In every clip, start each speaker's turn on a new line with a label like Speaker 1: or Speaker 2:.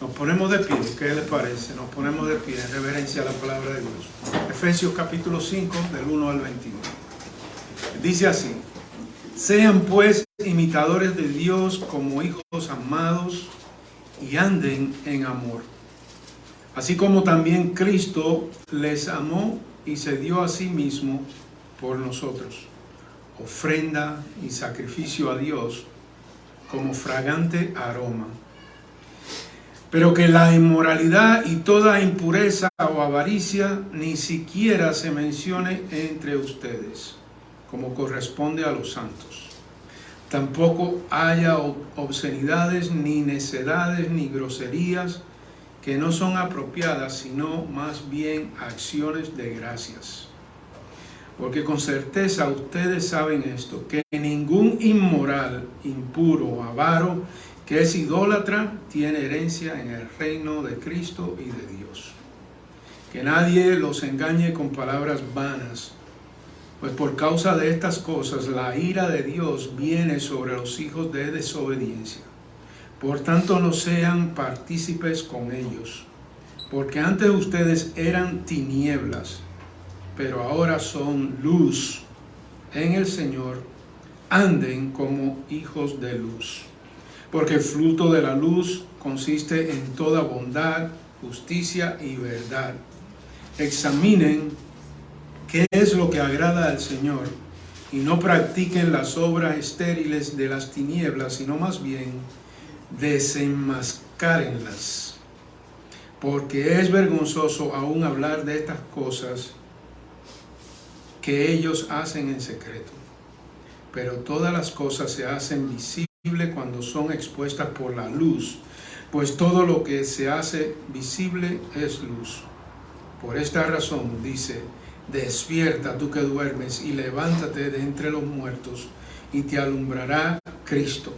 Speaker 1: Nos ponemos de pie, ¿qué les parece? Nos ponemos de pie en reverencia a la palabra de Dios. Efesios capítulo 5, del 1 al 21. Dice así: sean pues imitadores de Dios como hijos amados y anden en amor. Así como también Cristo les amó y se dio a sí mismo por nosotros, ofrenda y sacrificio a Dios como fragante aroma. Pero que la inmoralidad y toda impureza o avaricia ni siquiera se mencione entre ustedes, como corresponde a los santos. Tampoco haya obscenidades, ni necedades, ni groserías, que no son apropiadas, sino más bien acciones de gracias. Porque con certeza ustedes saben esto, que ningún inmoral, impuro, avaro, que es idólatra, tiene herencia en el reino de Cristo y de Dios. Que nadie los engañe con palabras vanas, pues por causa de estas cosas la ira de Dios viene sobre los hijos de desobediencia. Por tanto, no sean partícipes con ellos, porque antes ustedes eran tinieblas, pero ahora son luz en el Señor. Anden como hijos de luz, porque el fruto de la luz consiste en toda bondad, justicia y verdad. Examinen qué es lo que agrada al Señor, y no practiquen las obras estériles de las tinieblas, sino más bien desenmascárenlas, porque es vergonzoso aún hablar de estas cosas que ellos hacen en secreto. Pero todas las cosas se hacen visibles cuando son expuestas por la luz, pues todo lo que se hace visible es luz. Por esta razón dice: despierta tú que duermes y levántate de entre los muertos, y te alumbrará Cristo.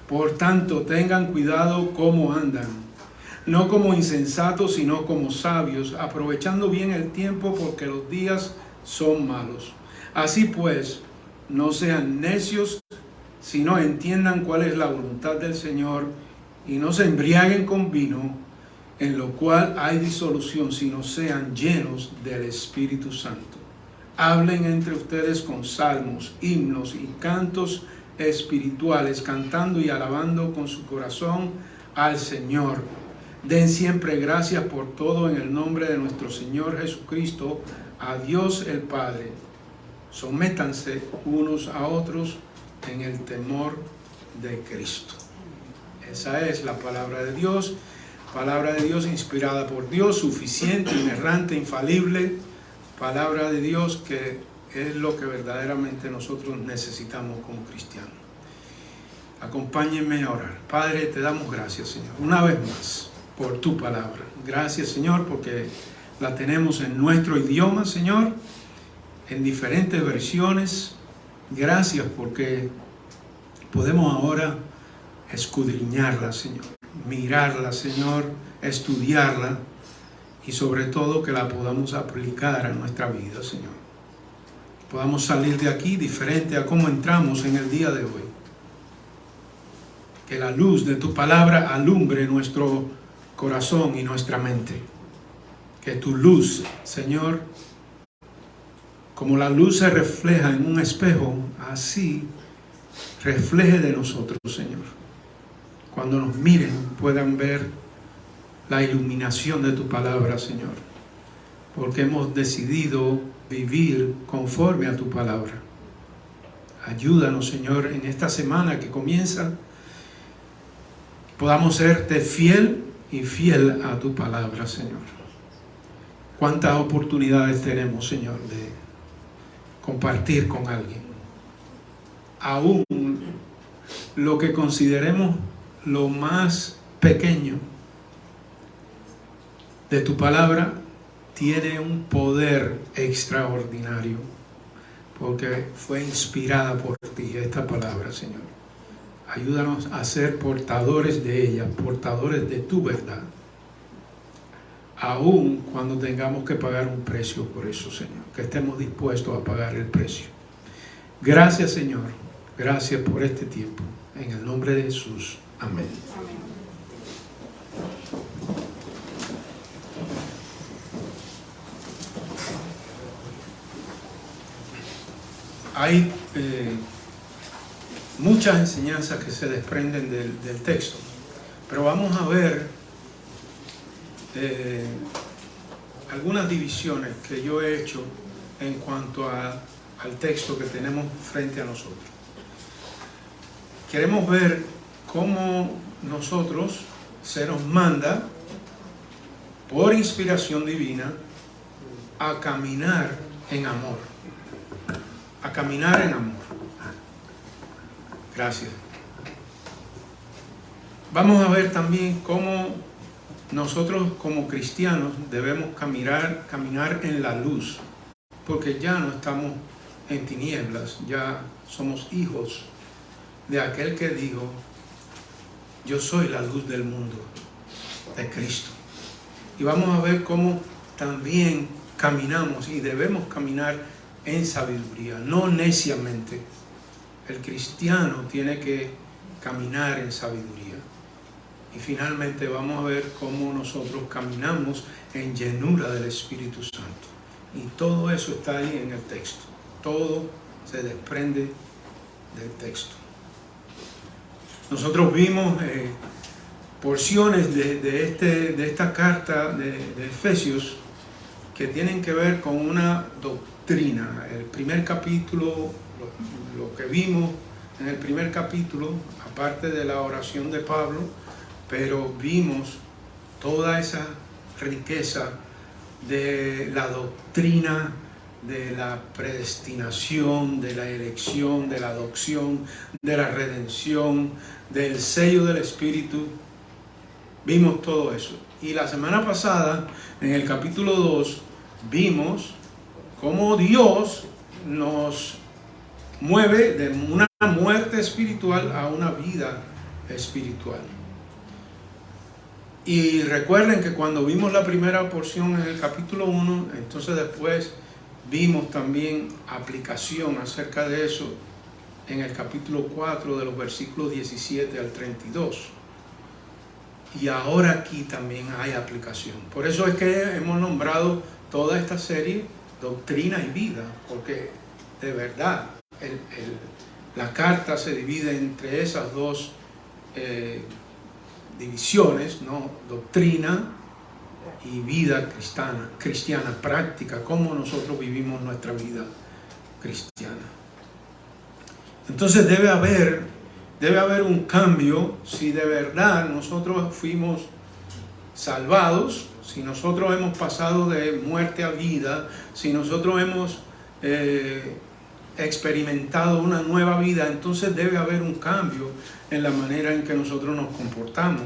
Speaker 1: Por tanto, tengan cuidado cómo andan, no como insensatos, sino como sabios, aprovechando bien el tiempo, porque los días son malos. Así pues, no sean necios, sino entiendan cuál es la voluntad del Señor, y no se embriaguen con vino, en lo cual hay disolución, sino sean llenos del Espíritu Santo. Hablen entre ustedes con salmos, himnos y cantos espirituales, cantando y alabando con su corazón al Señor. Den siempre gracias por todo en el nombre de nuestro Señor Jesucristo, a Dios el Padre. Sométanse unos a otros en el temor de Cristo. Esa es la palabra de Dios inspirada por Dios, suficiente, inerrante, infalible. Palabra de Dios que es lo que verdaderamente nosotros necesitamos como cristianos. Acompáñenme a orar. Padre, te damos gracias, Señor, una vez más por tu palabra. Gracias, Señor, porque la tenemos en nuestro idioma, Señor, en diferentes versiones. Gracias porque podemos ahora escudriñarla, Señor, mirarla, Señor, estudiarla, y sobre todo que la podamos aplicar a nuestra vida, Señor. Podamos salir de aquí diferente a cómo entramos en el día de hoy. Que la luz de tu palabra alumbre nuestro corazón y nuestra mente. Que tu luz, Señor, como la luz se refleja en un espejo, así refleje de nosotros, Señor. Cuando nos miren puedan ver la iluminación de tu palabra, Señor, porque hemos decidido vivir conforme a tu palabra. Ayúdanos, Señor, en esta semana que comienza, podamos serte fiel y fiel a tu palabra, Señor. Cuántas oportunidades tenemos, Señor, de compartir con alguien, aún lo que consideremos lo más pequeño de tu palabra tiene un poder extraordinario, porque fue inspirada por ti esta palabra, Señor. Ayúdanos a ser portadores de ella, portadores de tu verdad, aun cuando tengamos que pagar un precio por eso, Señor, que estemos dispuestos a pagar el precio. Gracias, Señor, gracias por este tiempo. En el nombre de Jesús, amén.
Speaker 2: Amén.
Speaker 1: hay muchas enseñanzas que se desprenden del texto, pero vamos a ver algunas divisiones que yo he hecho en cuanto al texto que tenemos frente a nosotros. Queremos ver cómo nosotros se nos manda por inspiración divina a caminar en amor. A caminar en amor. Gracias. Vamos a ver también cómo nosotros como cristianos debemos caminar en la luz, porque ya no estamos en tinieblas, ya somos hijos de aquel que dijo: yo soy la luz del mundo, de Cristo. Y vamos a ver cómo también caminamos y debemos caminar en sabiduría, no neciamente. El cristiano tiene que caminar en sabiduría. Y finalmente vamos a ver cómo nosotros caminamos en llenura del Espíritu Santo. Y todo eso está ahí en el texto. Todo se desprende del texto. Nosotros vimos porciones de esta carta de Efesios que tienen que ver con una doctrina. El primer capítulo, lo que vimos en el primer capítulo, aparte de la oración de Pablo, pero vimos toda esa riqueza de la doctrina, de la predestinación, de la elección, de la adopción, de la redención, del sello del Espíritu. Vimos todo eso. Y la semana pasada, en el capítulo 2, vimos cómo Dios nos mueve de una muerte espiritual a una vida espiritual. Y recuerden que cuando vimos la primera porción en el capítulo 1, entonces después vimos también aplicación acerca de eso en el capítulo 4, de los versículos 17 al 32. Y ahora aquí también hay aplicación. Por eso es que hemos nombrado toda esta serie Doctrina y Vida, porque de verdad la carta se divide entre esas dos divisiones, ¿no? Doctrina y vida cristiana, práctica, cómo nosotros vivimos nuestra vida cristiana. Entonces debe haber un cambio si de verdad nosotros fuimos salvados, si nosotros hemos pasado de muerte a vida, si nosotros hemos experimentado una nueva vida, entonces debe haber un cambio en la manera en que nosotros nos comportamos.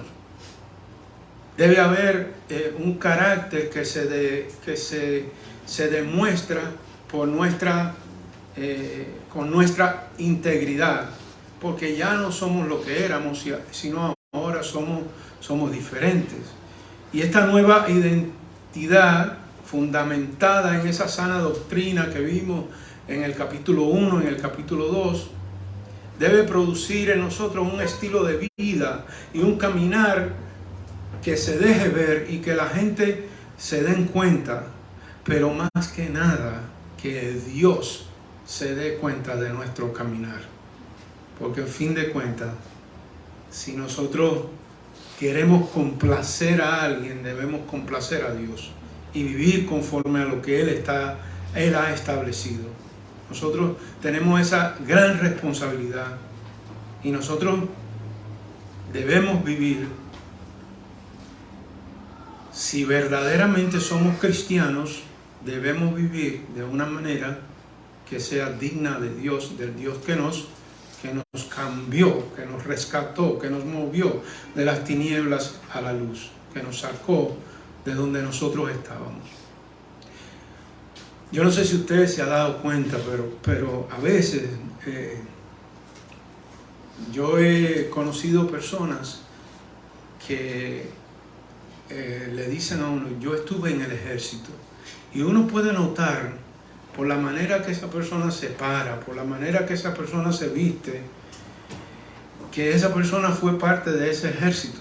Speaker 1: Debe haber un carácter que se demuestra por con nuestra integridad, porque ya no somos lo que éramos, sino ahora somos diferentes. Y esta nueva identidad fundamentada en esa sana doctrina que vimos en el capítulo 1, en el capítulo 2, debe producir en nosotros un estilo de vida y un caminar que se deje ver y que la gente se den cuenta, pero más que nada que Dios se dé cuenta de nuestro caminar. Porque en fin de cuentas, si nosotros queremos complacer a alguien, debemos complacer a Dios y vivir conforme a lo que Él ha establecido. Nosotros tenemos esa gran responsabilidad y nosotros debemos vivir. Si verdaderamente somos cristianos, debemos vivir de una manera que sea digna de Dios, del Dios que nos cambió, que nos rescató, que nos movió de las tinieblas a la luz, que nos sacó de donde nosotros estábamos. Yo no sé si usted se ha dado cuenta, pero a veces yo he conocido personas que le dicen a uno: yo estuve en el ejército, y uno puede notar por la manera que esa persona se para, por la manera que esa persona se viste, que esa persona fue parte de ese ejército.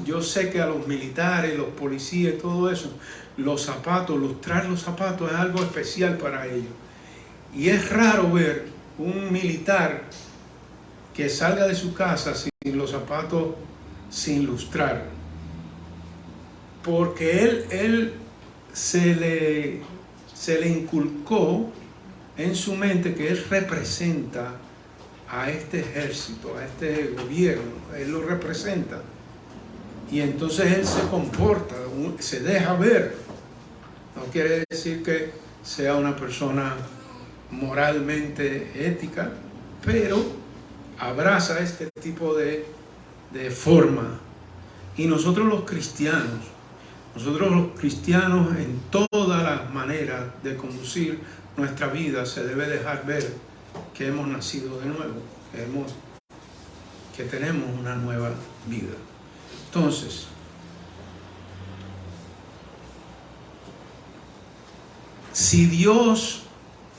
Speaker 1: Yo sé que a los militares, los policías, todo eso, los zapatos, lustrar los zapatos es algo especial para ellos. Y es raro ver un militar que salga de su casa sin los zapatos, sin lustrar. Porque él se le inculcó en su mente que él representa a este ejército, a este gobierno, él lo representa. Y entonces él se comporta, se deja ver. No quiere decir que sea una persona moralmente ética, pero abraza este tipo de forma. Y nosotros los cristianos en todas las maneras de conducir nuestra vida se debe dejar ver que hemos nacido de nuevo, que tenemos una nueva vida. Entonces, si Dios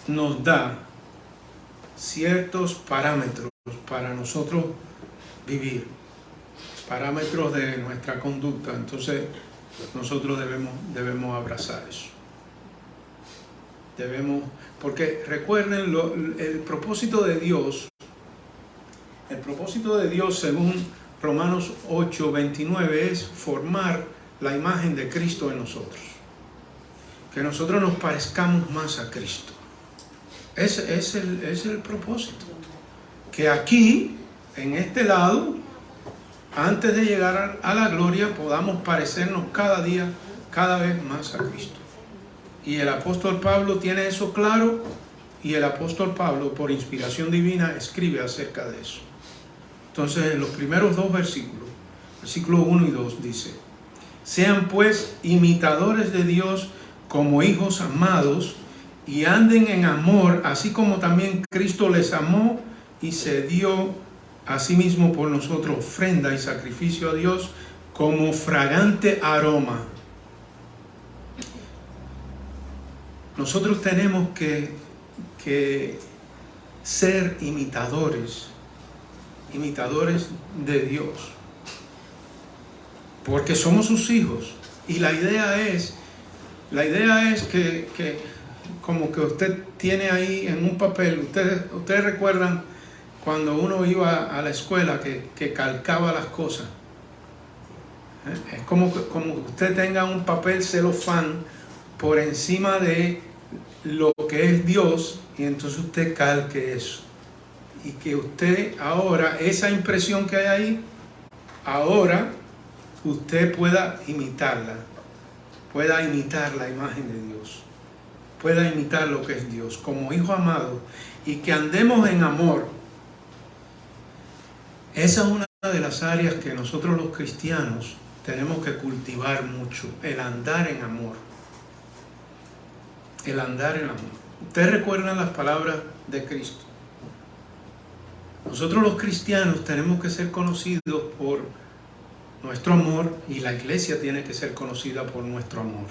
Speaker 1: nos da ciertos parámetros para nosotros vivir, parámetros de nuestra conducta, entonces nosotros debemos abrazar eso. Porque recuerden, el propósito de Dios según Romanos 8:29 es formar la imagen de Cristo en nosotros. Que nosotros nos parezcamos más a Cristo. Ese es el propósito. Que aquí, en este lado, antes de llegar a la gloria, podamos parecernos cada día, cada vez más a Cristo. Y el apóstol Pablo tiene eso claro, y el apóstol Pablo, por inspiración divina, escribe acerca de eso. Entonces, en los primeros dos versículos, versículos 1 y 2, dice: sean pues imitadores de Dios como hijos amados, y anden en amor, así como también Cristo les amó y se dio a sí mismo por nosotros ofrenda y sacrificio a Dios como fragante aroma. Nosotros tenemos que ser imitadores de Dios, porque somos sus hijos. Y la idea es que como que usted tiene ahí en un papel, ustedes recuerdan cuando uno iba a la escuela que calcaba las cosas. Es como que usted tenga un papel celofán por encima de lo que es Dios, y entonces usted calque eso. Y que usted ahora, esa impresión que hay ahí, ahora usted pueda imitarla, pueda imitar la imagen de Dios, pueda imitar lo que es Dios como hijo amado, y que andemos en amor. Esa es una de las áreas que nosotros los cristianos tenemos que cultivar mucho, el andar en amor. El andar en amor. Ustedes recuerdan las palabras de Cristo. Nosotros los cristianos tenemos que ser conocidos por nuestro amor, y la iglesia tiene que ser conocida por nuestro amor.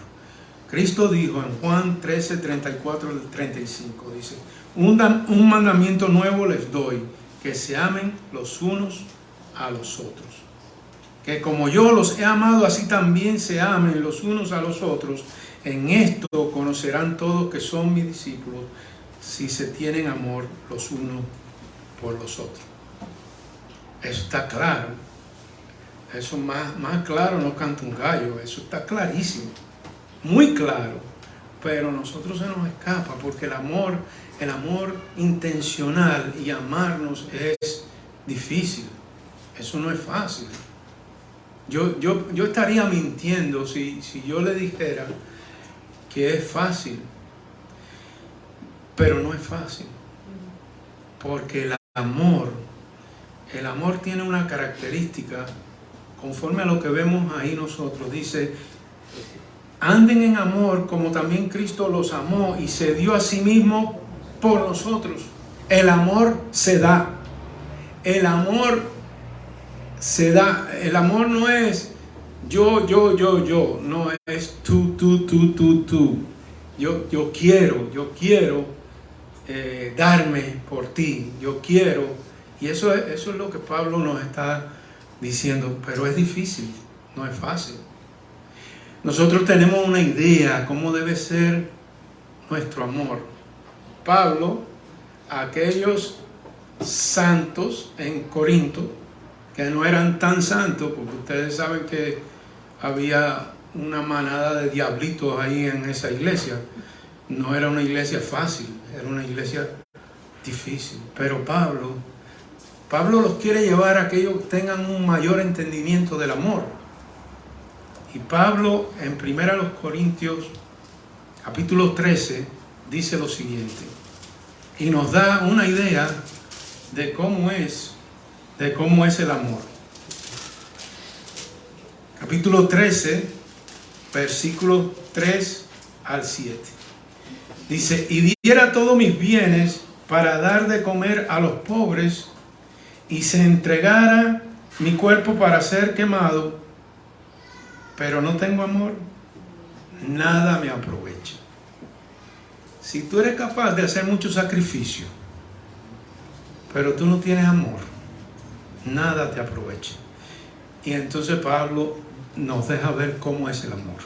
Speaker 1: Cristo dijo en Juan 13, 34 al 35, dice: un mandamiento nuevo les doy, que se amen los unos a los otros. Que como yo los he amado, así también se amen los unos a los otros. En esto conocerán todos que son mis discípulos, si se tienen amor los unos por los otros. Eso está claro. Eso más claro no canta un gallo. Eso está clarísimo, muy claro. Pero a nosotros se nos escapa, porque el amor intencional y amarnos es difícil. Eso no es fácil. Yo estaría mintiendo si yo le dijera que es fácil, pero no es fácil, porque el amor tiene una característica, conforme a lo que vemos ahí nosotros, dice: anden en amor como también Cristo los amó y se dio a sí mismo por nosotros. El amor se da, el amor se da, el amor no es yo, no es tú. Yo quiero darme por ti, yo quiero. Y eso es lo que Pablo nos está diciendo, pero es difícil, no es fácil. Nosotros tenemos una idea cómo debe ser nuestro amor. Pablo, aquellos santos en Corinto, que no eran tan santos, porque ustedes saben que había una manada de diablitos ahí en esa iglesia. No era una iglesia fácil, era una iglesia difícil. Pero Pablo los quiere llevar a que ellos tengan un mayor entendimiento del amor. Y Pablo en 1 Corintios capítulo 13 dice lo siguiente, y nos da una idea de cómo es el amor. Capítulo 13, versículos 3 al 7. Dice, y diera todos mis bienes para dar de comer a los pobres, y se entregara mi cuerpo para ser quemado, pero no tengo amor, nada me aprovecha. Si tú eres capaz de hacer mucho sacrificio, pero tú no tienes amor, nada te aprovecha. Y entonces Pablo nos deja ver cómo es el amor.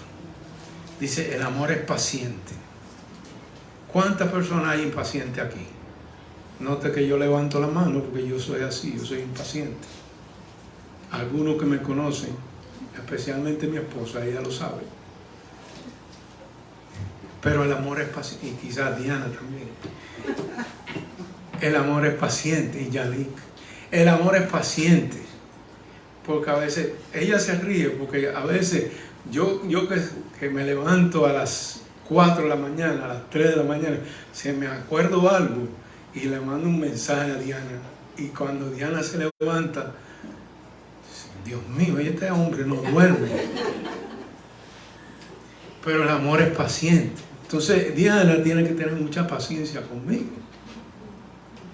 Speaker 1: Dice, el amor es paciente. ¿Cuántas personas hay impacientes aquí? Note que yo levanto la mano porque yo soy así, yo soy impaciente. Algunos que me conocen, especialmente mi esposa, ella lo sabe. Pero el amor es paciente, y quizás Diana también. El amor es paciente, y Yalik. El amor es paciente. Porque a veces, ella se ríe, porque a veces yo que me levanto a las 4 de la mañana, a las 3 de la mañana, se me acuerdo algo y le mando un mensaje a Diana. Y cuando Diana se levanta, Dios mío, este hombre no duerme. Pero el amor es paciente. Entonces Diana tiene que tener mucha paciencia conmigo.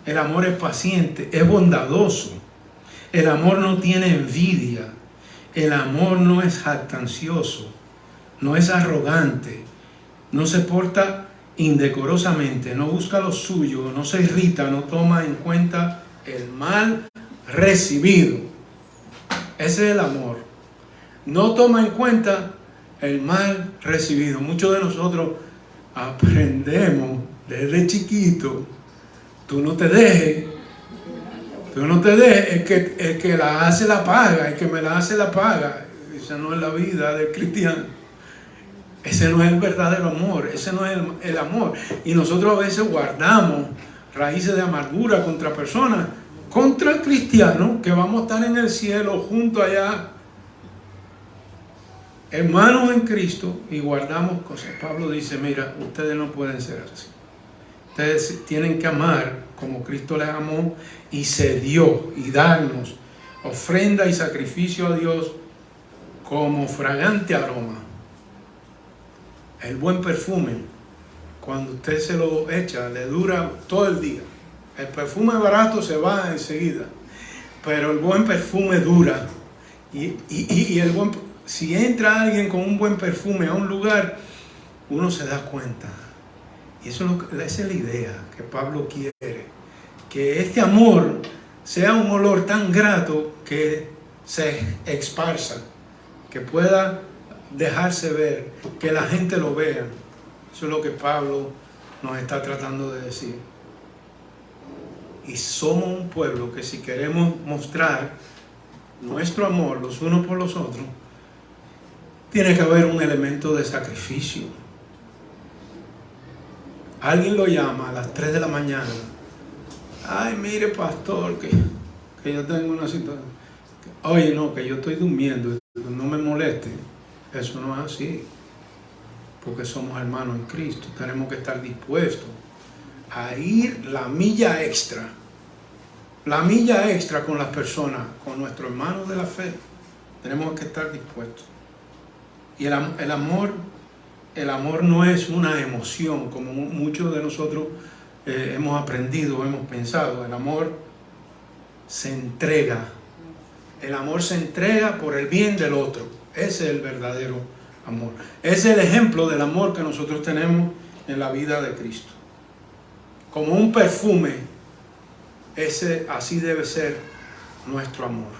Speaker 1: El amor es paciente, es bondadoso. El amor no tiene envidia. El amor no es jactancioso, no es arrogante, no se porta indecorosamente, no busca lo suyo, no se irrita, no toma en cuenta el mal recibido. Ese es el amor. No toma en cuenta el mal recibido. Muchos de nosotros aprendemos desde chiquito, tú no te dejes, el que la hace la paga, el que me la hace la paga. Esa no es la vida del cristiano. Ese no es el verdadero amor, ese no es el amor. Y nosotros a veces guardamos raíces de amargura contra personas, contra cristianos, que vamos a estar en el cielo junto allá, hermanos en Cristo, y guardamos cosas. Pablo dice, mira, ustedes no pueden ser así. Ustedes tienen que amar como Cristo les amó y se dio, y darnos ofrenda y sacrificio a Dios como fragante aroma. El buen perfume, cuando usted se lo echa, le dura todo el día. El perfume barato se va enseguida, pero el buen perfume dura. Si entra alguien con un buen perfume a un lugar, uno se da cuenta. Y esa es la idea que Pablo quiere, que este amor sea un olor tan grato que se esparza, que pueda dejarse ver, que la gente lo vea. Eso es lo que Pablo nos está tratando de decir. Y somos un pueblo que, si queremos mostrar nuestro amor los unos por los otros, tiene que haber un elemento de sacrificio. Alguien lo llama a las 3 de la mañana. Ay, mire, pastor, que yo tengo una situación. Oye, no, que yo estoy durmiendo, no me moleste. Eso no es así. Porque somos hermanos en Cristo. Tenemos que estar dispuestos a ir la milla extra. La milla extra con las personas, con nuestros hermanos de la fe. Tenemos que estar dispuestos. Y el amor no es una emoción, como muchos de nosotros hemos aprendido, hemos pensado. El amor se entrega. El amor se entrega por el bien del otro. Ese es el verdadero amor. Ese es el ejemplo del amor que nosotros tenemos en la vida de Cristo. Como un perfume Así debe ser nuestro amor.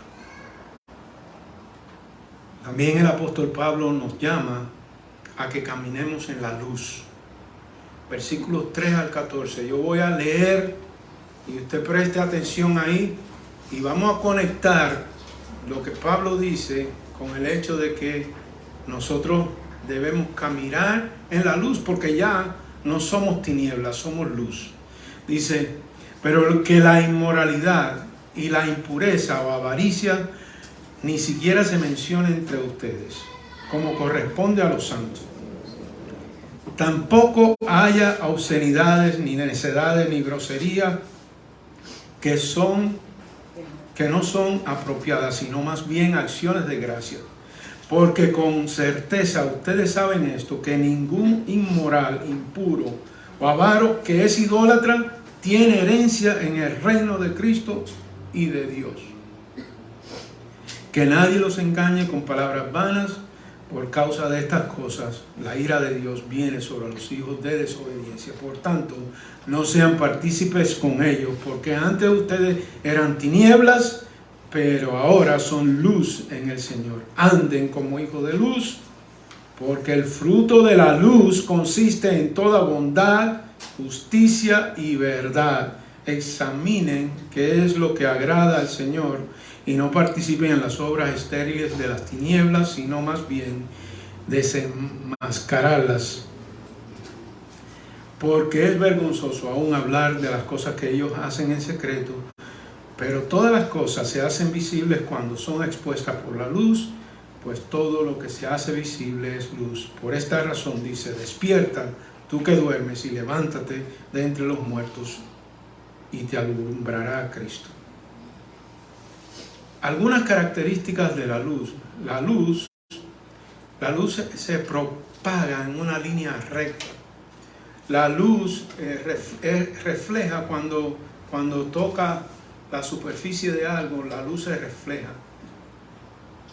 Speaker 1: También el apóstol Pablo nos llama a que caminemos en la luz. Versículos 3 al 14. Yo voy a leer y usted preste atención ahí y vamos a conectar lo que Pablo dice con el hecho de que nosotros debemos caminar en la luz, porque ya no somos tinieblas, somos luz. Dice, pero que la inmoralidad y la impureza o avaricia ni siquiera se mencione entre ustedes, como corresponde a los santos. Tampoco haya obscenidades, ni necedades, ni groserías que no son apropiadas, sino más bien acciones de gracia. Porque con certeza ustedes saben esto, que ningún inmoral, impuro o avaro que es idólatra tiene herencia en el reino de Cristo y de Dios. Que nadie los engañe con palabras vanas. Por causa de estas cosas, la ira de Dios viene sobre los hijos de desobediencia. Por tanto, no sean partícipes con ellos, porque antes ustedes eran tinieblas, pero ahora son luz en el Señor. Anden como hijos de luz, porque el fruto de la luz consiste en toda bondad, justicia y verdad. Examinen qué es lo que agrada al Señor y no participen en las obras estériles de las tinieblas, sino más bien desenmascararlas. Porque es vergonzoso aún hablar de las cosas que ellos hacen en secreto, pero todas las cosas se hacen visibles cuando son expuestas por la luz, pues todo lo que se hace visible es luz. Por esta razón dice, despierta, tú que duermes, y levántate de entre los muertos, y te alumbrará Cristo. Algunas características de la luz. La luz se propaga en una línea recta. La luz refleja cuando toca la superficie de algo, la luz se refleja.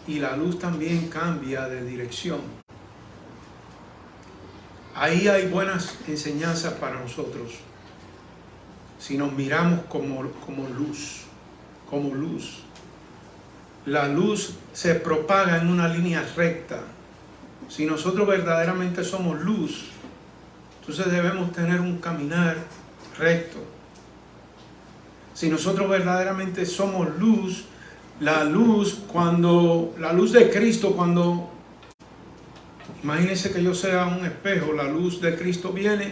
Speaker 1: Y la luz también cambia de dirección. Ahí hay buenas enseñanzas para nosotros. Si nos miramos como luz. La luz se propaga en una línea recta. Si nosotros verdaderamente somos luz, entonces debemos tener un caminar recto. Si nosotros verdaderamente somos luz, la luz de Cristo, imagínense que yo sea un espejo, la luz de Cristo viene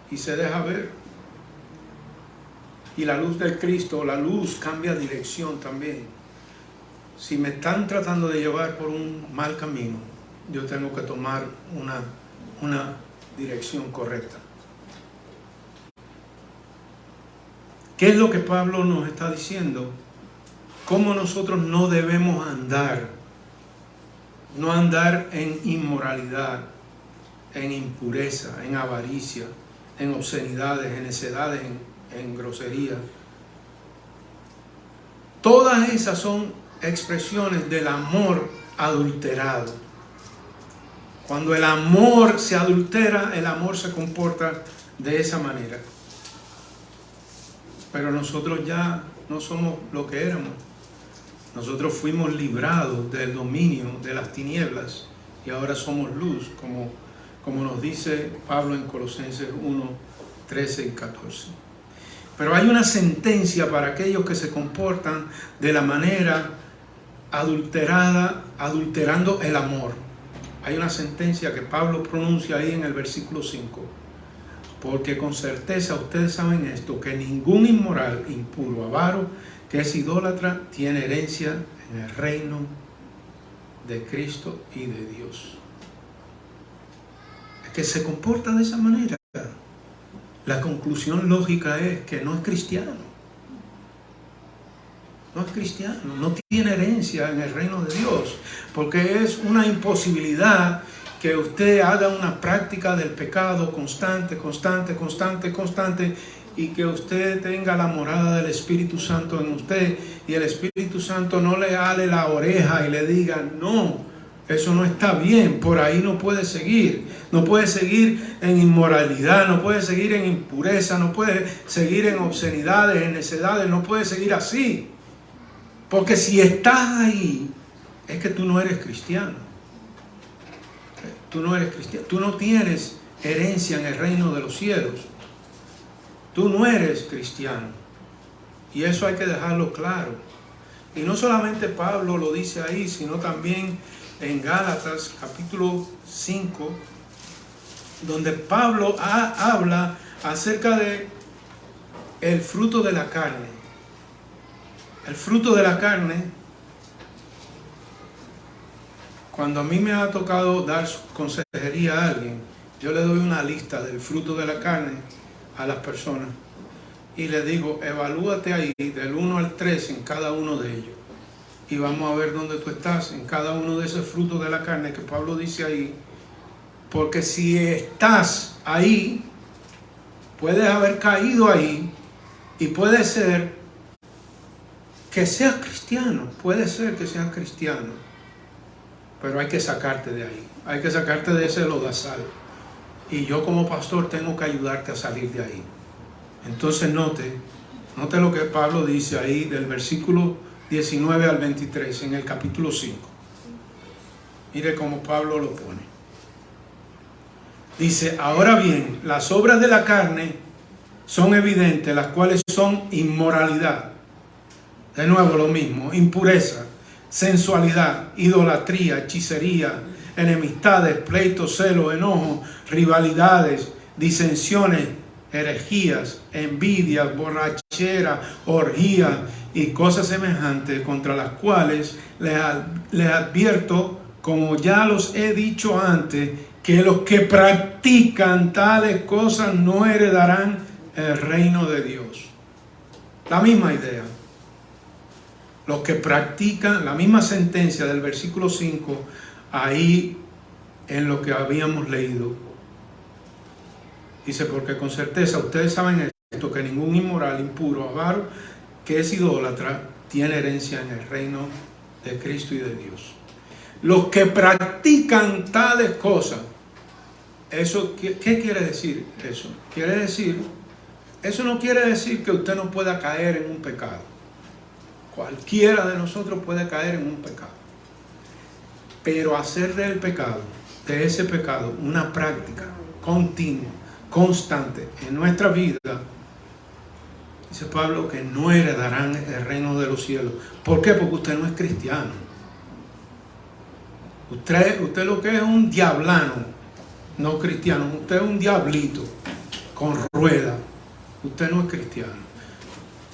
Speaker 1: y se deja ver. Y la luz de Cristo, la luz cambia dirección también. Si me están tratando de llevar por un mal camino, yo tengo que tomar una dirección correcta. ¿Qué es lo que Pablo nos está diciendo? ¿Cómo nosotros no debemos andar? No andar en inmoralidad, en impureza, en avaricia, en obscenidades, en necedades, en groserías. Todas esas son expresiones del amor adulterado. Cuando el amor se adultera, el amor se comporta de esa manera. Pero nosotros ya no somos lo que éramos. Nosotros fuimos librados del dominio de las tinieblas y ahora somos luz, como nos dice Pablo en Colosenses 1, 13 y 14. Pero hay una sentencia para aquellos que se comportan de la manera adulterada, adulterando el amor. Hay una sentencia que Pablo pronuncia ahí en el versículo 5. Porque con certeza ustedes saben esto, que ningún inmoral, impuro, avaro, que es idólatra, tiene herencia en el reino de Cristo y de Dios. Es que se comporta de esa manera. La conclusión lógica es que no es cristiano. No es cristiano, no tiene herencia en el reino de Dios, porque es una imposibilidad que usted haga una práctica del pecado constante, y que usted tenga la morada del Espíritu Santo en usted, y el Espíritu Santo no le ale la oreja y le diga, no, Eso no está bien, por ahí no puede seguir. No puede seguir en inmoralidad, no puede seguir en impureza, no puede seguir en obscenidades, en necedades, no puede seguir así. Porque si estás ahí, es que tú no eres cristiano. Tú no eres cristiano. Tú no tienes herencia en el reino de los cielos. Tú no eres cristiano. Y eso hay que dejarlo claro. Y no solamente Pablo lo dice ahí, sino también en Gálatas capítulo 5, donde Pablo habla acerca de el fruto de la carne. El fruto de la carne, cuando a mí me ha tocado dar consejería a alguien, yo le doy una lista del fruto de la carne a las personas y le digo, evalúate ahí del 1 al 3 en cada uno de ellos. Y vamos a ver dónde tú estás en cada uno de esos frutos de la carne que Pablo dice ahí. Porque si estás ahí, puedes haber caído ahí y puede ser que seas cristiano. Puede ser que seas cristiano. Pero hay que sacarte de ahí. Hay que sacarte de ese lodazal. Y yo como pastor tengo que ayudarte a salir de ahí. Entonces note lo que Pablo dice ahí del versículo 19 al 23 en el capítulo 5. Mire cómo Pablo lo pone. Dice, ahora bien, las obras de la carne son evidentes, las cuales son inmoralidad. De nuevo lo mismo, impureza, sensualidad, idolatría, hechicería, enemistades, pleitos, celos, enojos, rivalidades, disensiones, herejías, envidias, borrachera, orgías y cosas semejantes, contra las cuales les advierto, como ya los he dicho antes, que los que practican tales cosas no heredarán el reino de Dios. La misma idea. Los que practican, la misma sentencia del versículo 5, ahí en lo que habíamos leído. Dice, porque con certeza ustedes saben esto, que ningún inmoral, impuro, avaro, que es idólatra, tiene herencia en el reino de Cristo y de Dios. Los que practican tales cosas, eso, ¿qué quiere decir eso? Quiere decir, eso no quiere decir que usted no pueda caer en un pecado. Cualquiera de nosotros puede caer en un pecado. Pero hacer del pecado, de ese pecado, una práctica continua, constante en nuestra vida, dice Pablo, que no heredarán el reino de los cielos. ¿Por qué? Porque usted no es cristiano. Usted lo que es un diablano, no cristiano. Usted es un diablito con rueda. Usted no es cristiano.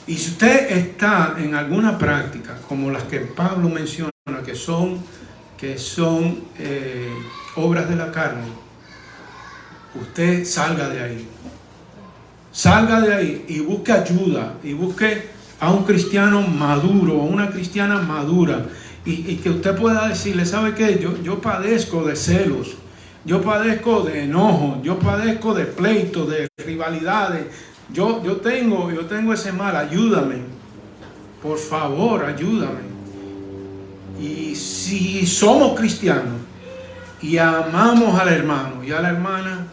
Speaker 1: Y si usted está en alguna práctica, como las que Pablo menciona, que son obras de la carne, usted salga de ahí. Salga de ahí y busque ayuda, y busque a un cristiano maduro, o una cristiana madura, y que usted pueda decirle, ¿sabe qué? Yo padezco de celos, yo padezco de enojo, yo padezco de pleitos, de rivalidades, yo tengo ese mal, ayúdame, por favor, ayúdame. Y si somos cristianos y amamos al hermano y a la hermana,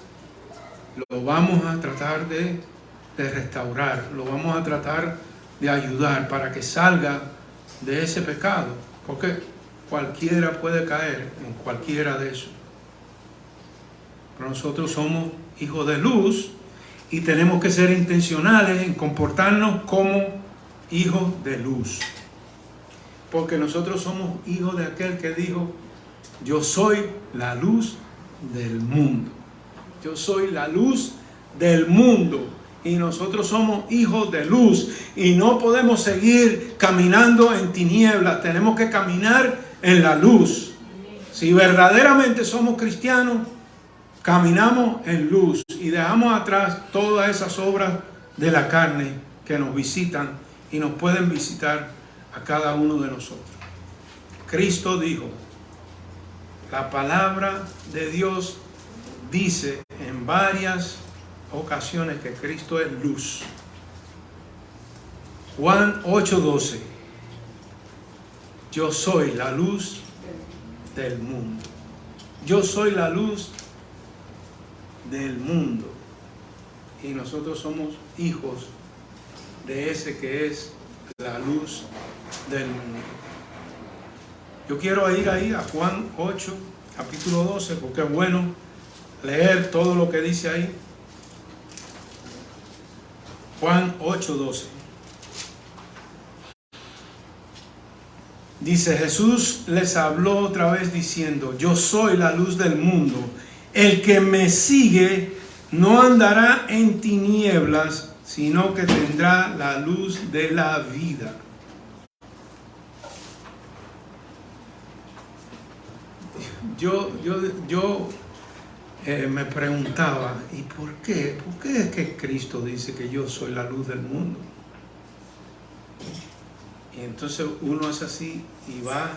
Speaker 1: lo vamos a tratar de restaurar, lo vamos a tratar de ayudar para que salga de ese pecado, porque cualquiera puede caer en cualquiera de esos. Pero nosotros somos hijos de luz y tenemos que ser intencionales en comportarnos como hijos de luz, porque nosotros somos hijos de aquel que dijo, yo soy la luz del mundo. Yo soy la luz del mundo. Y nosotros somos hijos de luz. Y no podemos seguir caminando en tinieblas. Tenemos que caminar en la luz. Si verdaderamente somos cristianos, caminamos en luz. Y dejamos atrás todas esas obras de la carne que nos visitan y nos pueden visitar a cada uno de nosotros. Cristo dijo, la palabra de Dios dice en varias ocasiones que Cristo es luz. Juan 8:12. Yo soy la luz del mundo. Yo soy la luz del mundo. Y nosotros somos hijos de ese que es la luz del mundo. Yo quiero ir ahí a Juan 8, capítulo 12, porque es bueno leer todo lo que dice ahí. Juan 8, 12. Dice: Jesús les habló otra vez diciendo: yo soy la luz del mundo. El que me sigue no andará en tinieblas, sino que tendrá la luz de la vida. Yo me preguntaba, ¿y por qué? ¿Por qué es que Cristo dice que yo soy la luz del mundo? Y entonces uno es así y va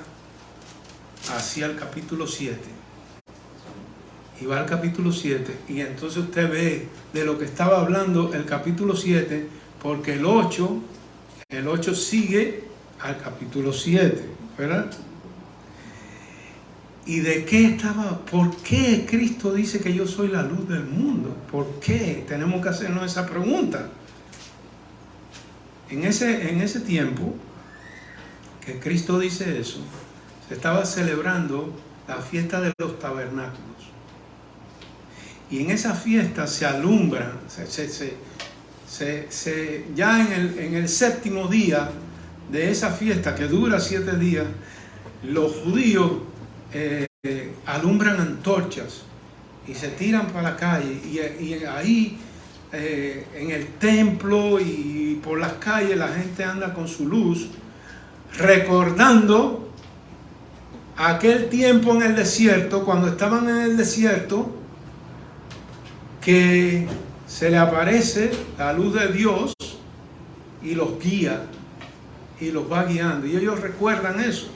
Speaker 1: hacia el capítulo 7. Y va al capítulo 7 y entonces usted ve de lo que estaba hablando el capítulo 7, porque el 8 sigue al capítulo 7, ¿verdad? ¿Y de qué estaba? ¿Por qué Cristo dice que yo soy la luz del mundo? ¿Por qué? Tenemos que hacernos esa pregunta. En ese tiempo que Cristo dice eso, se estaba celebrando la fiesta de los tabernáculos. Y en esa fiesta se alumbra, ya en el séptimo día de esa fiesta, que dura 7 días, los judíos alumbran antorchas y se tiran para la calle. Y ahí en el templo y por las calles la gente anda con su luz, recordando aquel tiempo en el desierto, cuando estaban en el desierto, que se le aparece la luz de Dios y los guía y los va guiando. Y ellos recuerdan eso.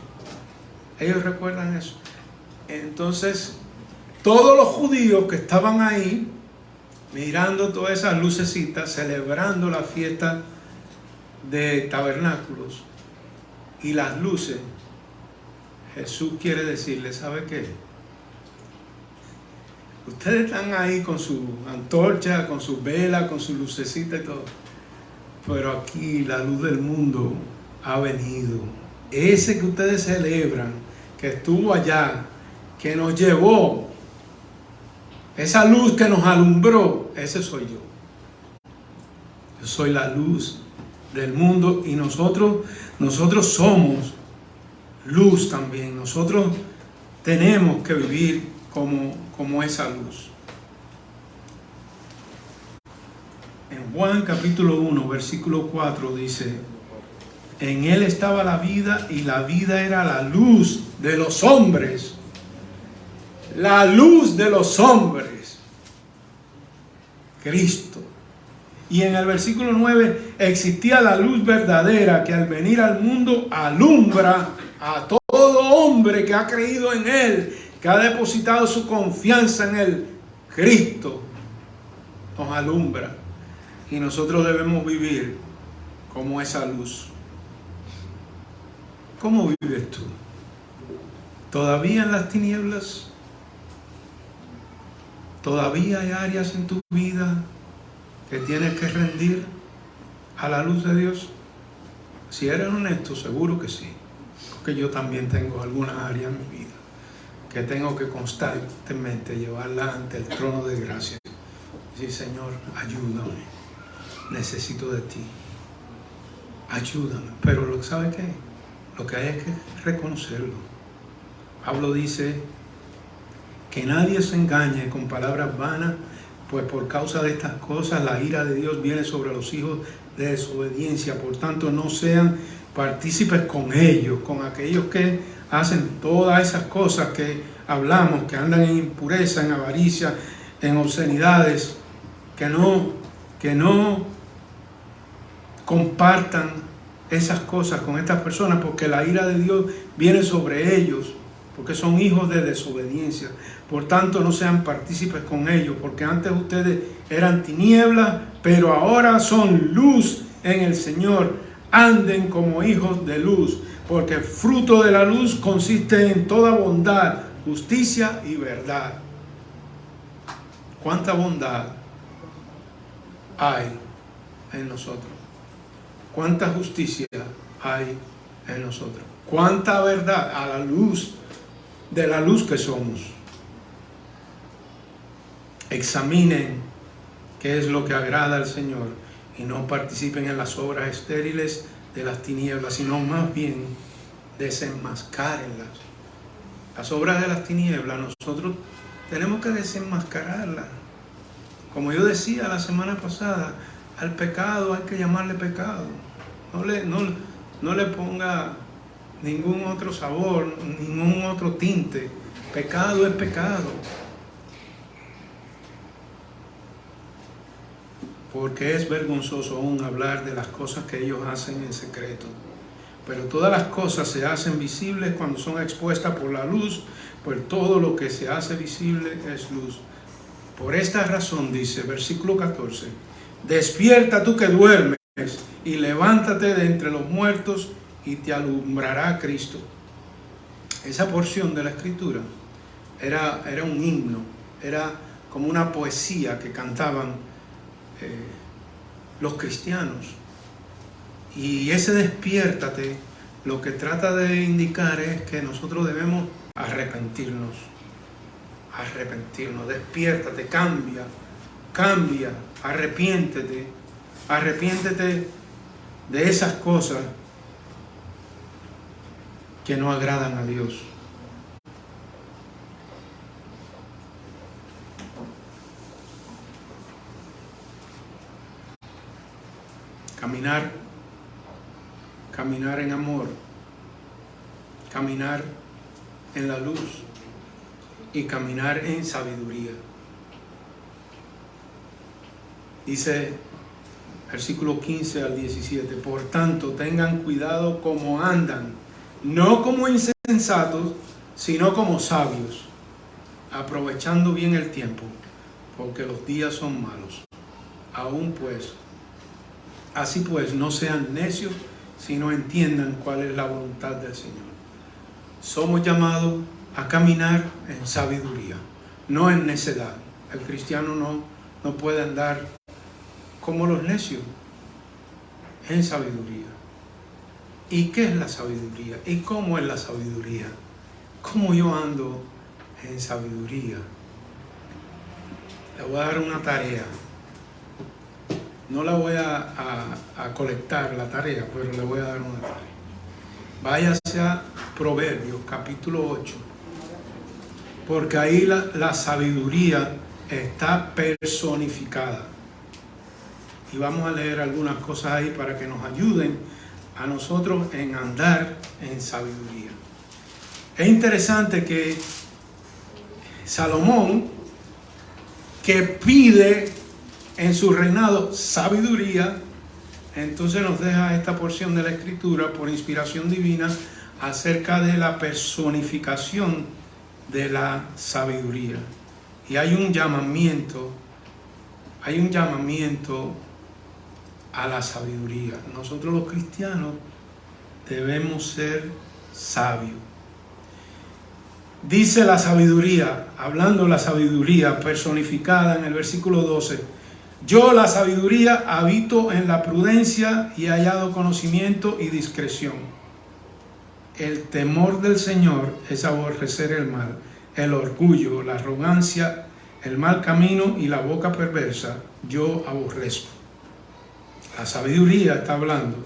Speaker 1: Entonces, todos los judíos que estaban ahí, mirando todas esas lucecitas, celebrando la fiesta de tabernáculos y las luces, Jesús quiere decirles, ¿sabe qué? Ustedes están ahí con su antorcha, con su vela, con su lucecita y todo. Pero aquí la luz del mundo ha venido. Ese que ustedes celebran, que estuvo allá, que nos llevó, esa luz que nos alumbró, ese soy yo. Yo soy la luz del mundo y nosotros somos luz también. Nosotros tenemos que vivir como esa luz. En Juan capítulo 1, versículo 4 dice: en él estaba la vida y la vida era la luz de los hombres. La luz de los hombres. Cristo. Y en el versículo 9, existía la luz verdadera que al venir al mundo alumbra a todo hombre que ha creído en él, que ha depositado su confianza en él. Cristo nos alumbra y nosotros debemos vivir como esa luz. ¿Cómo vives tú? ¿Todavía en las tinieblas? ¿Todavía hay áreas en tu vida que tienes que rendir a la luz de Dios? Si eres honesto, seguro que sí. Porque yo también tengo algunas áreas en mi vida que tengo que constantemente llevarla ante el trono de gracia. Sí, Señor, ayúdame. Necesito de ti. Ayúdame. Pero ¿sabe qué? Lo que hay es que reconocerlo. Pablo dice que nadie se engañe con palabras vanas, pues por causa de estas cosas la ira de Dios viene sobre los hijos de desobediencia. Por tanto, no sean partícipes con ellos, con aquellos que hacen todas esas cosas que hablamos, que andan en impureza, en avaricia, en obscenidades, que no compartan esas cosas con estas personas, porque la ira de Dios viene sobre ellos, porque son hijos de desobediencia. Por tanto, no sean partícipes con ellos, porque antes ustedes eran tinieblas, pero ahora son luz en el Señor. Anden como hijos de luz, porque el fruto de la luz consiste en toda bondad, justicia y verdad. ¿Cuánta bondad hay en nosotros? ¿Cuánta justicia hay en nosotros? ¿Cuánta verdad a la luz de la luz que somos? Examinen qué es lo que agrada al Señor y no participen en las obras estériles de las tinieblas, sino más bien desenmascárenlas. Las obras de las tinieblas nosotros tenemos que desenmascararlas. Como yo decía la semana pasada, al pecado hay que llamarle pecado. No le ponga ningún otro sabor, ningún otro tinte. Pecado es pecado. Porque es vergonzoso aún hablar de las cosas que ellos hacen en secreto. Pero todas las cosas se hacen visibles cuando son expuestas por la luz, pues todo lo que se hace visible es luz. Por esta razón, dice, versículo 14, despierta tú que duermes y levántate de entre los muertos y te alumbrará Cristo. Esa porción de la Escritura era un himno, era como una poesía que cantaban los cristianos. Y ese despiértate lo que trata de indicar es que nosotros debemos arrepentirnos. Despiértate, cambia, arrepiéntete de esas cosas que no agradan a Dios. Caminar en amor, caminar en la luz y caminar en sabiduría. Dice versículo 15 al 17, por tanto tengan cuidado como andan, no como insensatos, sino como sabios, aprovechando bien el tiempo, porque los días son malos. Así pues, no sean necios, sino entiendan cuál es la voluntad del Señor. Somos llamados a caminar en sabiduría, no en necedad. El cristiano no puede andar como los necios, en sabiduría. ¿Y qué es la sabiduría? ¿Y cómo es la sabiduría? ¿Cómo yo ando en sabiduría? Le voy a dar una tarea. No la voy a colectar la tarea, pero le voy a dar una tarea. Váyase a Proverbios capítulo 8, porque ahí la sabiduría está personificada. Y vamos a leer algunas cosas ahí para que nos ayuden a nosotros en andar en sabiduría. Es interesante que Salomón, que pide en su reinado sabiduría, entonces nos deja esta porción de la Escritura por inspiración divina acerca de la personificación de la sabiduría. Y hay un llamamiento a la sabiduría. Nosotros los cristianos debemos ser sabios. Dice la sabiduría, hablando la sabiduría personificada en el versículo 12, yo la sabiduría habito en la prudencia y he hallado conocimiento y discreción. El temor del Señor es aborrecer el mal, el orgullo, la arrogancia, el mal camino y la boca perversa, yo aborrezco. La sabiduría está hablando.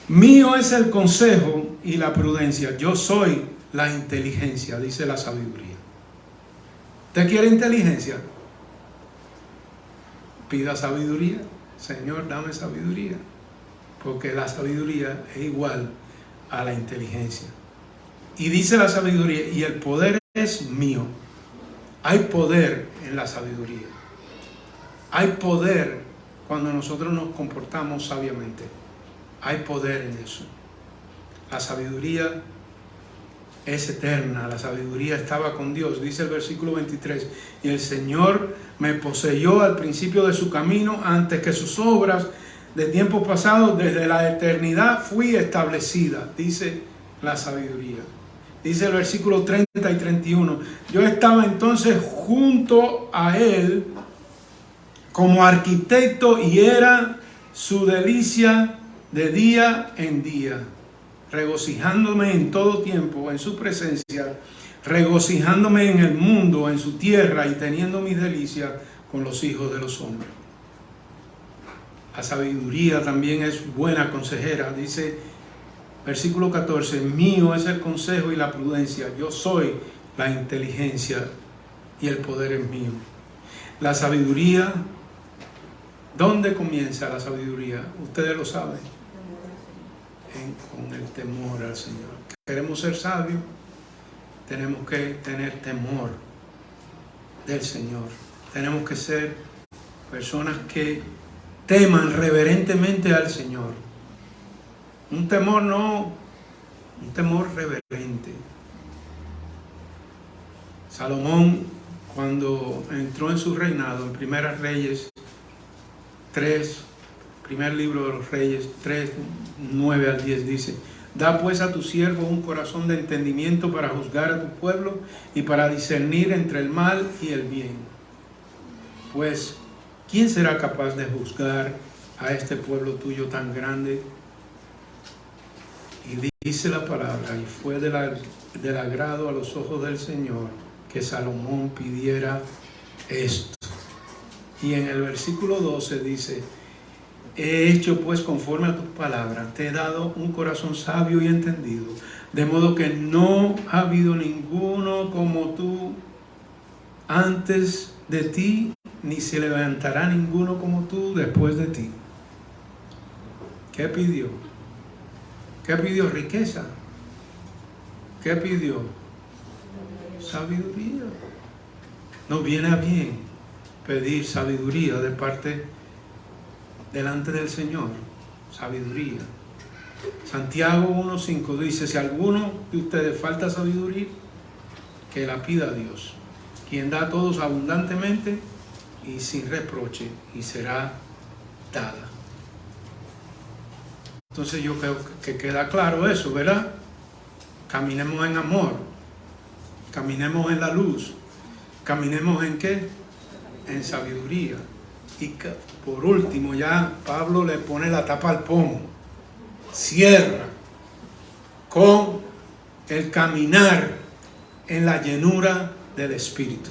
Speaker 1: Mío es el consejo y la prudencia. Yo soy la inteligencia, dice la sabiduría. ¿Usted quiere inteligencia? Pida sabiduría. Señor, dame sabiduría. Porque la sabiduría es igual a la inteligencia. Y dice la sabiduría, y el poder es mío. Hay poder en la sabiduría. Hay poder cuando nosotros nos comportamos sabiamente. Hay poder en eso. La sabiduría es eterna. La sabiduría estaba con Dios. Dice el versículo 23. Y el Señor me poseyó al principio de su camino, antes que sus obras de tiempos pasados, desde la eternidad fui establecida, dice la sabiduría. Dice el versículo 30 y 31. Yo estaba entonces junto a él como arquitecto y era su delicia de día en día, regocijándome en todo tiempo en su presencia, regocijándome en el mundo, en su tierra y teniendo mis delicias con los hijos de los hombres. La sabiduría también es buena consejera, dice versículo 14, mío es el consejo y la prudencia, yo soy la inteligencia y el poder es mío. La sabiduría, ¿dónde comienza la sabiduría? Ustedes lo saben, con el temor al Señor. Queremos ser sabios, tenemos que tener temor del Señor. Tenemos que ser personas que teman reverentemente al Señor. Un temor un temor reverente. Salomón, cuando entró en su reinado, en Primera Reyes 3, primer libro de los Reyes 3, 9 al 10, dice: da pues a tu siervo un corazón de entendimiento para juzgar a tu pueblo y para discernir entre el mal y el bien. Pues, ¿quién será capaz de juzgar a este pueblo tuyo tan grande? Y dice la palabra, y fue del agrado a los ojos del Señor que Salomón pidiera esto. Y en el versículo 12 dice: he hecho pues conforme a tus palabras, te he dado un corazón sabio y entendido, de modo que no ha habido ninguno como tú antes de ti, ni se levantará ninguno como tú después de ti. ¿Qué pidió? ¿Qué pidió? Riqueza. ¿Qué pidió? Sabiduría. Nos viene a bien pedir sabiduría de parte delante del Señor. Sabiduría. Santiago 1:5 dice: si a alguno de ustedes falta sabiduría, que la pida a Dios, quien da a todos abundantemente y sin reproche, y será dada. Entonces yo creo que queda claro eso, ¿verdad? Caminemos en amor, caminemos en la luz, caminemos en ¿qué? En sabiduría. Y por último ya Pablo le pone la tapa al pomo, cierra con el caminar en la llenura del Espíritu.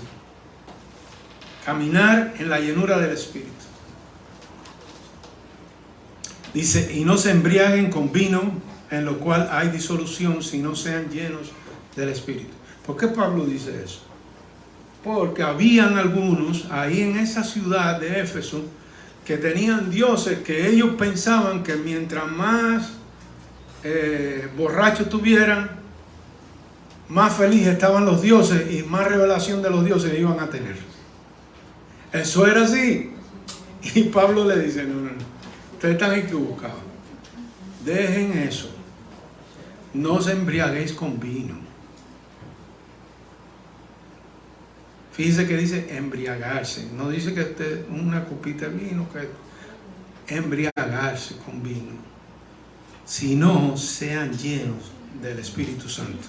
Speaker 1: Caminar en la llenura del Espíritu. Dice: y no se embriaguen con vino, en lo cual hay disolución, sino sean llenos del Espíritu. ¿Por qué Pablo dice eso? Porque habían algunos ahí en esa ciudad de Éfeso que tenían dioses que ellos pensaban que mientras más borrachos tuvieran, más felices estaban los dioses y más revelación de los dioses iban a tener. Eso era así. Y Pablo le dice: no, ustedes están equivocados. Dejen eso. No os embriaguéis con vino. Fíjese que dice embriagarse. No dice que usted una copita de vino, que embriagarse con vino. Sino sean llenos del Espíritu Santo.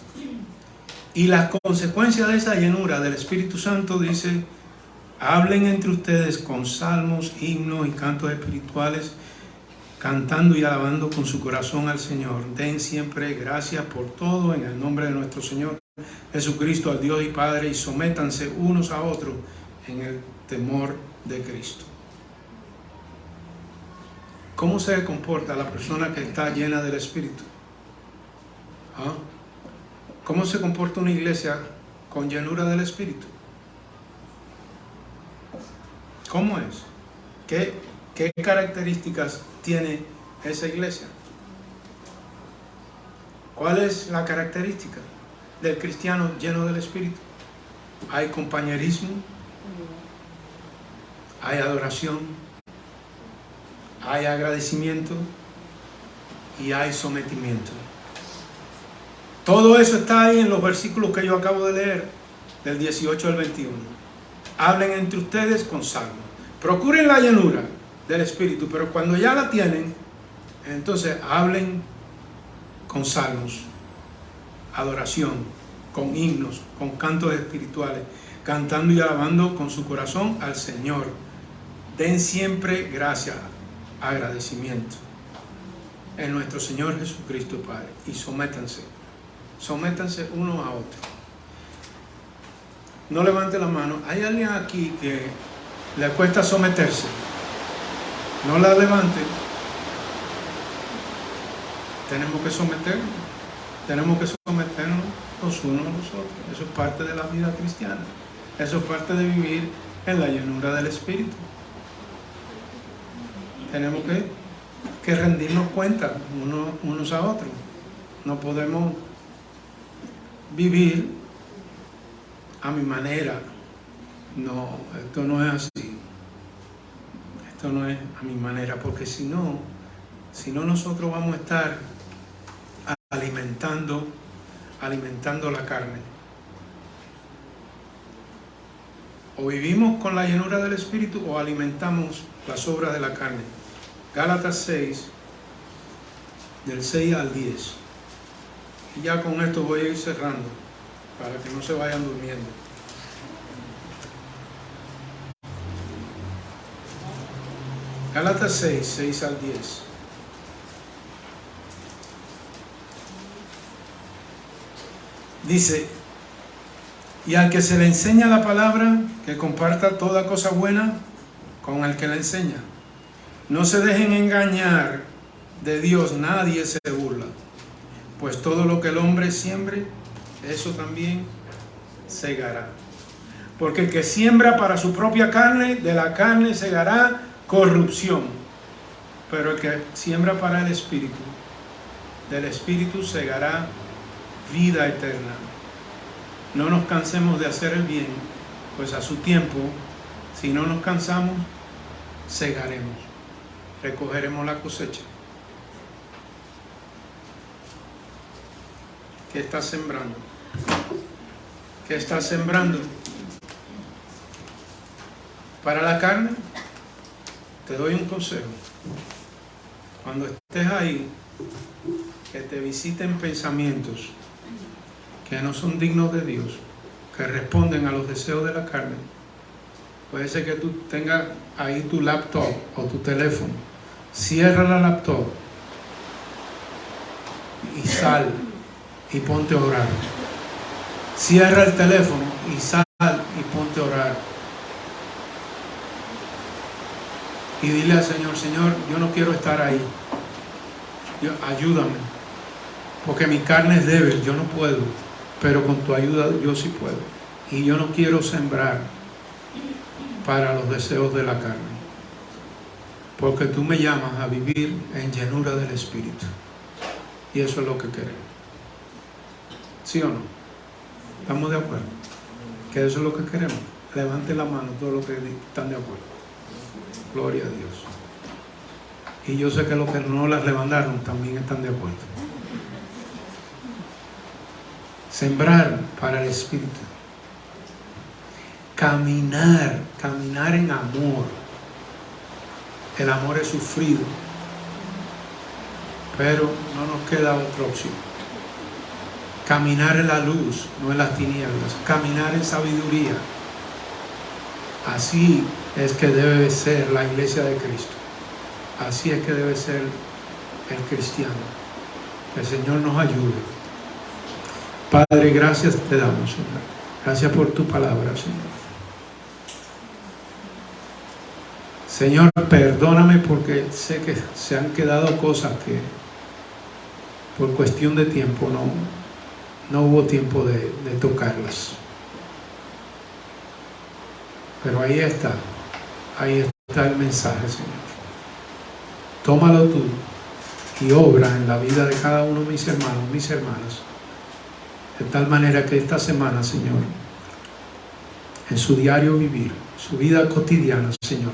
Speaker 1: Y la consecuencia de esa llenura del Espíritu Santo dice: hablen entre ustedes con salmos, himnos y cantos espirituales, cantando y alabando con su corazón al Señor. Den siempre gracias por todo en el nombre de nuestro Señor Jesucristo, al Dios y Padre, y sométanse unos a otros en el temor de Cristo. ¿Cómo se comporta la persona que está llena del Espíritu? ¿Ah? ¿Cómo se comporta una iglesia con llenura del Espíritu? ¿Cómo es? ¿Qué características tiene esa iglesia? ¿Cuál es la característica del cristiano lleno del Espíritu? Hay compañerismo, hay adoración, hay agradecimiento y hay sometimiento. Todo eso está ahí en los versículos que yo acabo de leer, del 18 al 21. Hablen entre ustedes con salmos. Procuren la llenura. del Espíritu. Pero cuando ya la tienen, entonces hablen con salmos, adoración, con himnos, con cantos espirituales, cantando y alabando con su corazón al Señor. Den siempre gracias, agradecimiento en nuestro Señor Jesucristo Padre, y sométanse unos a otros. No levante la mano. ¿Hay alguien aquí que le cuesta someterse? No la levante. Tenemos que someternos los unos a los otros. Eso es parte de la vida cristiana. Eso es parte de vivir en la llenura del Espíritu. Tenemos que rendirnos cuenta unos a otros. No podemos vivir a mi manera. No, esto no es así. Esto no es a mi manera, porque si no nosotros vamos a estar alimentando la carne. O vivimos con la llenura del Espíritu o alimentamos las obras de la carne. Gálatas 6, del 6 al 10. Y ya con esto voy a ir cerrando, para que no se vayan durmiendo. Gálatas 6, 6 al 10. Dice: y al que se le enseña la palabra, que comparta toda cosa buena con el que la enseña. No se dejen engañar, de Dios nadie se burla, pues todo lo que el hombre siembre, eso también segará. Porque el que siembra para su propia carne, de la carne segará corrupción. Pero el que siembra para el Espíritu, del Espíritu segará vida eterna. No nos cansemos de hacer el bien, pues a su tiempo, si no nos cansamos, segaremos, recogeremos la cosecha. ¿Qué estás sembrando? ¿Qué estás sembrando? Para la carne, te doy un consejo. Cuando estés ahí, que te visiten pensamientos que no son dignos de Dios, que responden a los deseos de la carne. Puede ser que tú tengas ahí tu laptop o tu teléfono. Cierra la laptop y sal y ponte a orar. Cierra el teléfono y sal y ponte a orar. Y dile al Señor: Señor, yo no quiero estar ahí. Ayúdame. Porque mi carne es débil, yo no puedo. Pero con tu ayuda yo sí puedo. Y yo no quiero sembrar para los deseos de la carne. Porque tú me llamas a vivir en llenura del Espíritu. Y eso es lo que queremos. ¿Sí o no? ¿Estamos de acuerdo? Que eso es lo que queremos. Levanten la mano todos los que están de acuerdo. Gloria a Dios. Y yo sé que los que no las levantaron también están de acuerdo. Sembrar para el Espíritu. Caminar en amor. El amor es sufrido. Pero no nos queda otra opción. Caminar en la luz, no en las tinieblas. Caminar en sabiduría. Así es que debe ser la iglesia de Cristo. Así es que debe ser el cristiano. Que el Señor nos ayude. Padre, gracias te damos, Señor. Gracias por tu palabra, Señor. Señor, perdóname porque sé que se han quedado cosas que por cuestión de tiempo no hubo tiempo de tocarlas. Pero ahí está el mensaje, Señor. Tómalo tú y obra en la vida de cada uno de mis hermanos, mis hermanas, de tal manera que esta semana, Señor, en su diario vivir, su vida cotidiana, Señor,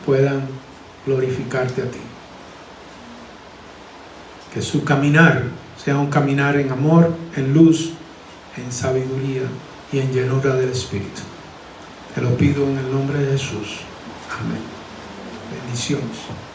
Speaker 1: puedan glorificarte a ti. Que su caminar sea un caminar en amor, en luz, en sabiduría y en llenura del Espíritu. Te lo pido en el nombre de Jesús. Amén. Bendiciones.